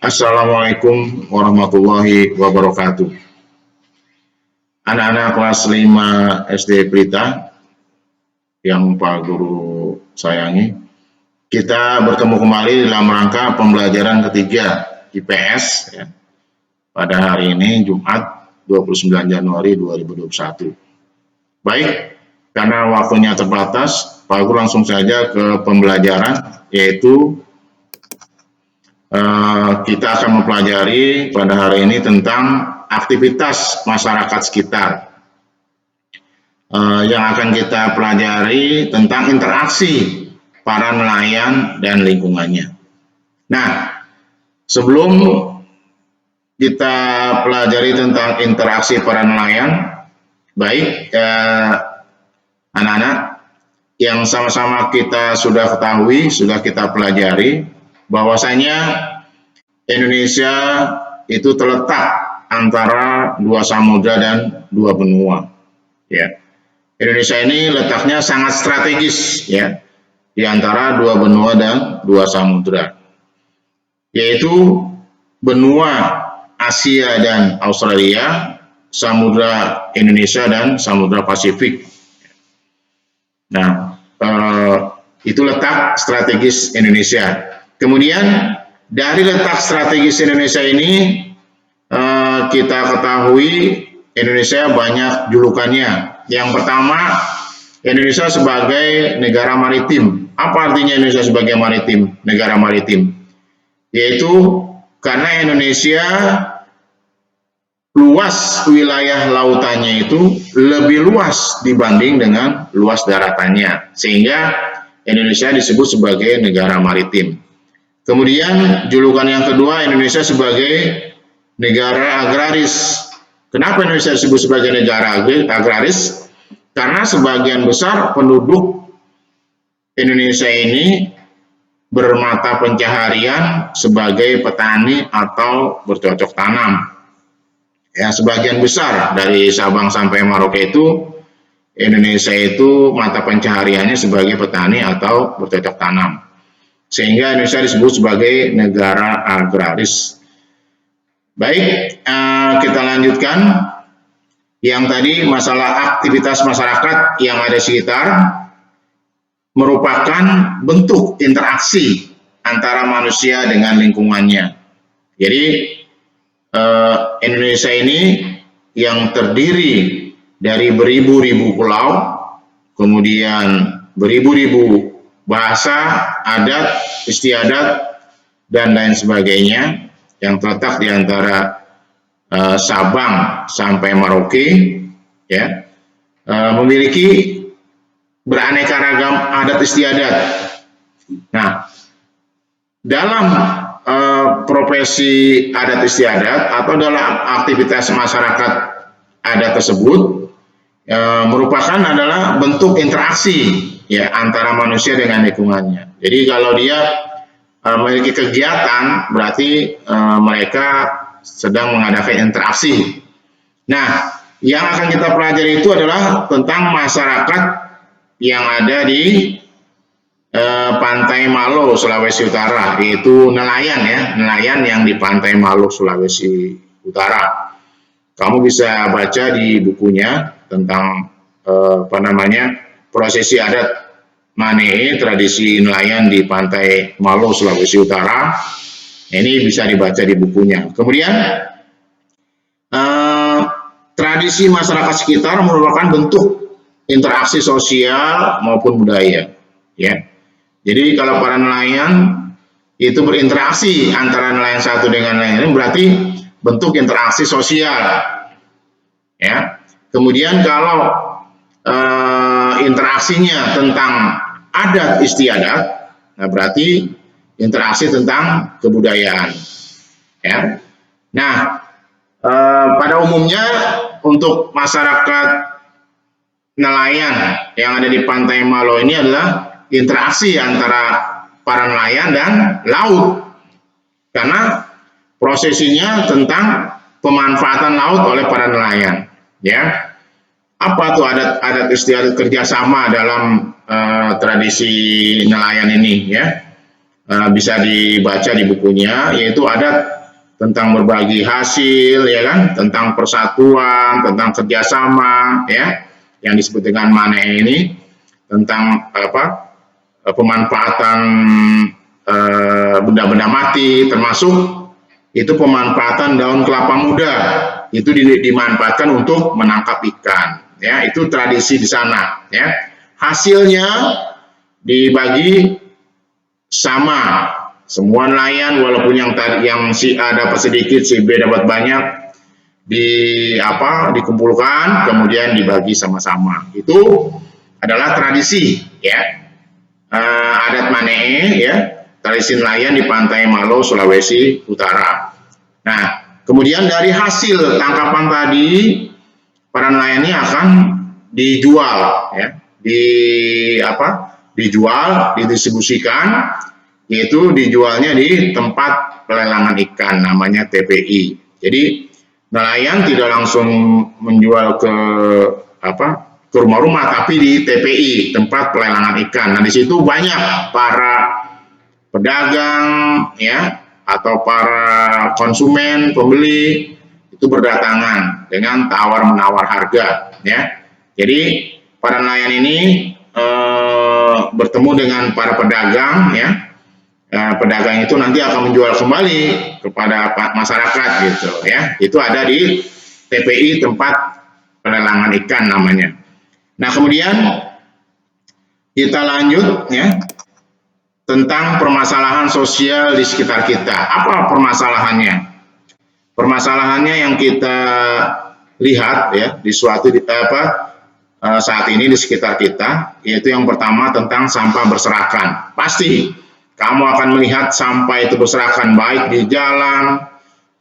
Assalamualaikum warahmatullahi wabarakatuh. Anak-anak kelas 5 SD Pelita yang Pak Guru sayangi, kita bertemu kembali dalam rangka pembelajaran ketiga IPS ya, pada hari ini Jumat 29 Januari 2021. Baik, karena waktunya terbatas, Pak Guru langsung saja ke pembelajaran, yaitu kita akan mempelajari pada hari ini tentang aktivitas masyarakat sekitar. Yang akan kita pelajari tentang interaksi para nelayan dan lingkungannya. Nah, sebelum kita pelajari tentang interaksi para nelayan, baik anak-anak, yang sama-sama kita sudah ketahui, sudah kita pelajari, bahwasanya Indonesia itu terletak antara dua samudra dan dua benua. Ya, Indonesia ini letaknya sangat strategis ya di antara dua benua dan dua samudra, yaitu benua Asia dan Australia, samudra Indonesia dan samudra Pasifik. Nah, itu letak strategis Indonesia. Kemudian dari letak strategis Indonesia ini kita ketahui Indonesia banyak julukannya. Yang pertama, Indonesia sebagai negara maritim. Apa artinya Indonesia sebagai negara maritim? Yaitu karena Indonesia luas wilayah lautannya itu lebih luas dibanding dengan luas daratannya, sehingga Indonesia disebut sebagai negara maritim. Kemudian julukan yang kedua, Indonesia sebagai negara agraris. Kenapa Indonesia disebut sebagai negara agraris? Karena sebagian besar penduduk Indonesia ini bermata pencaharian sebagai petani atau bercocok tanam. Ya, sebagian besar dari Sabang sampai Merauke itu Indonesia itu mata pencahariannya sebagai petani atau bercocok tanam. Sehingga Indonesia disebut sebagai negara agraris. Baik, kita lanjutkan. Yang tadi masalah aktivitas masyarakat yang ada di sekitar merupakan bentuk interaksi antara manusia dengan lingkungannya. Jadi Indonesia ini yang terdiri dari beribu-ribu pulau, kemudian beribu-ribu bahasa, adat, istiadat, dan lain sebagainya yang terletak di antara Sabang sampai Merauke, ya, memiliki beraneka ragam adat istiadat. Nah, dalam profesi adat istiadat atau dalam aktivitas masyarakat adat tersebut merupakan adalah bentuk interaksi ya antara manusia dengan lingkungannya. Jadi kalau dia memiliki kegiatan, berarti mereka sedang mengadakan interaksi. Nah, yang akan kita pelajari itu adalah tentang masyarakat yang ada di Pantai Malo, Sulawesi Utara, yaitu nelayan ya, nelayan yang di Pantai Malo, Sulawesi Utara. Kamu bisa baca di bukunya tentang prosesi adat Manee, tradisi nelayan di Pantai Malo, Sulawesi Utara. Ini bisa dibaca di bukunya. Kemudian tradisi masyarakat sekitar merupakan bentuk interaksi sosial maupun budaya. Ya. Jadi kalau para nelayan itu berinteraksi antara nelayan satu dengan nelayan lain, berarti bentuk interaksi sosial. Ya. Kemudian kalau interaksinya tentang adat istiadat, nah berarti interaksi tentang kebudayaan. Ya. Nah, pada umumnya untuk masyarakat nelayan yang ada di Pantai Malo ini adalah interaksi antara para nelayan dan laut, karena prosesinya tentang pemanfaatan laut oleh para nelayan. Ya, apa tuh adat istiadat kerjasama dalam tradisi nelayan ini? Ya, bisa dibaca di bukunya, yaitu ada tentang berbagi hasil, ya kan, tentang persatuan, tentang kerjasama, ya, yang disebut dengan MANE ini, tentang pemanfaatan benda-benda mati, termasuk itu pemanfaatan daun kelapa muda, itu dimanfaatkan untuk menangkap ikan, ya, itu tradisi di sana, ya. Hasilnya dibagi sama, semua nelayan, walaupun yang si A dapat sedikit, si B dapat banyak, dikumpulkan kemudian dibagi sama-sama. Itu adalah tradisi, ya, adat MANE, ya, tradisi nelayan di pantai Malo, Sulawesi Utara. Nah, kemudian dari hasil tangkapan tadi, para nelayan ini akan dijual, ya, dijual, didistribusikan, yaitu dijualnya di tempat pelelangan ikan, namanya TPI. Jadi nelayan tidak langsung menjual ke rumah-rumah, tapi di TPI, tempat pelelangan ikan. Nah, di situ banyak para pedagang, ya, atau para konsumen, pembeli itu berdatangan dengan tawar-menawar harga, ya. Jadi para nelayan ini bertemu dengan para pedagang, ya. Pedagang itu nanti akan menjual kembali kepada masyarakat, gitu, ya. Itu ada di TPI, tempat pelelangan ikan namanya. Nah, kemudian kita lanjut, ya, tentang permasalahan sosial di sekitar kita. Apa permasalahannya? Permasalahannya yang kita lihat, ya, di saat ini di sekitar kita, yaitu yang pertama tentang sampah berserakan. Pasti kamu akan melihat sampah itu berserakan, baik di jalan,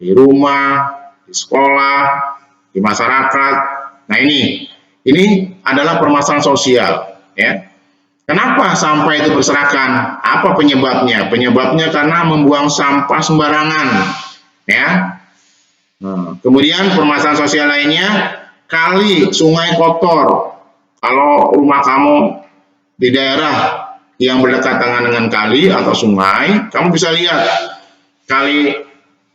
di rumah, di sekolah, di masyarakat. Nah, ini adalah permasalahan sosial, ya. Kenapa sampah itu berserakan? Apa penyebabnya? Penyebabnya karena membuang sampah sembarangan, ya. Kemudian permasalahan sosial lainnya, kali, sungai kotor. Kalau rumah kamu di daerah yang berdekatan dengan kali atau sungai, kamu bisa lihat kali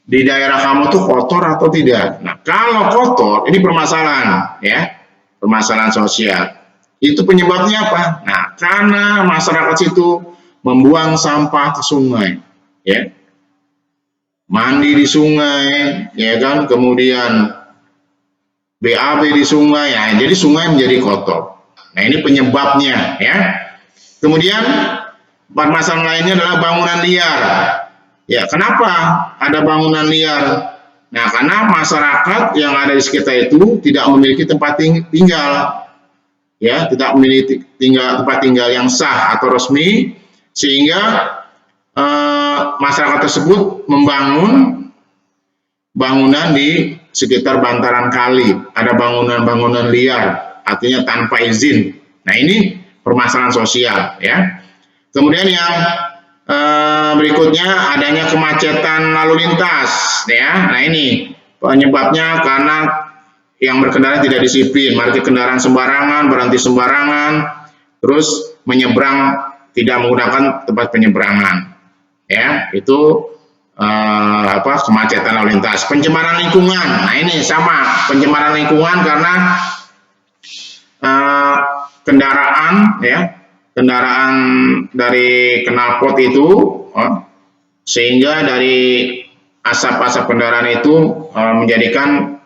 di daerah kamu tuh kotor atau tidak. Nah, kalau kotor, ini permasalahan, ya, permasalahan sosial. Itu penyebabnya apa? Nah, karena masyarakat situ membuang sampah ke sungai, ya, mandi di sungai, ya kan, kemudian BAB di sungai, ya, jadi sungai menjadi kotor. Nah, ini penyebabnya, ya. Kemudian permasalahan lainnya adalah bangunan liar. Ya, kenapa ada bangunan liar? Nah, karena masyarakat yang ada di sekitar itu tidak memiliki tempat tinggal, ya, tidak memiliki tempat tinggal yang sah atau resmi, sehingga masyarakat tersebut membangun bangunan di sekitar bantaran kali. Ada bangunan-bangunan liar, artinya tanpa izin. Nah, ini permasalahan sosial, ya. Kemudian yang berikutnya adanya kemacetan lalu lintas, ya. Nah, ini penyebabnya karena yang berkendara tidak disiplin, parkir kendaraan sembarangan, berhenti sembarangan, terus menyeberang tidak menggunakan tempat penyeberangan, ya. Itu kemacetan lalu lintas. Pencemaran lingkungan, nah ini sama, pencemaran lingkungan karena kendaraan, ya, kendaraan dari knalpot itu, sehingga dari asap-asap kendaraan itu menjadikan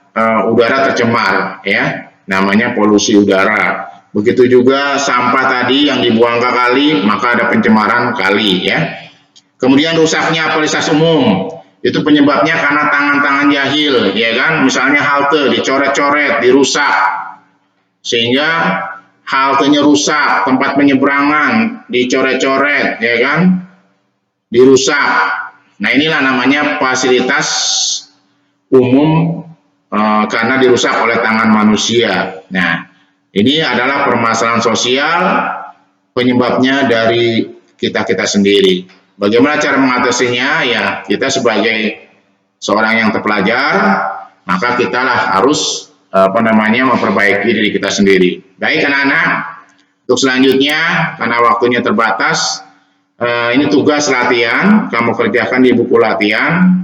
udara tercemar, ya, namanya polusi udara. Begitu juga sampah tadi yang dibuang ke kali, maka ada pencemaran kali, ya. Kemudian rusaknya fasilitas umum, itu penyebabnya karena tangan-tangan jahil, ya kan, misalnya halte dicoret-coret, dirusak, sehingga haltenya rusak, tempat penyeberangan dicoret-coret, ya kan, dirusak. Nah, inilah namanya fasilitas umum karena dirusak oleh tangan manusia. Nah, ini adalah permasalahan sosial, penyebabnya dari kita sendiri. Bagaimana cara mengatasinya? Ya, kita sebagai seorang yang terpelajar, maka kita lah harus memperbaiki diri kita sendiri. Baik anak-anak, untuk selanjutnya karena waktunya terbatas, Ini tugas latihan, kamu kerjakan di buku latihan.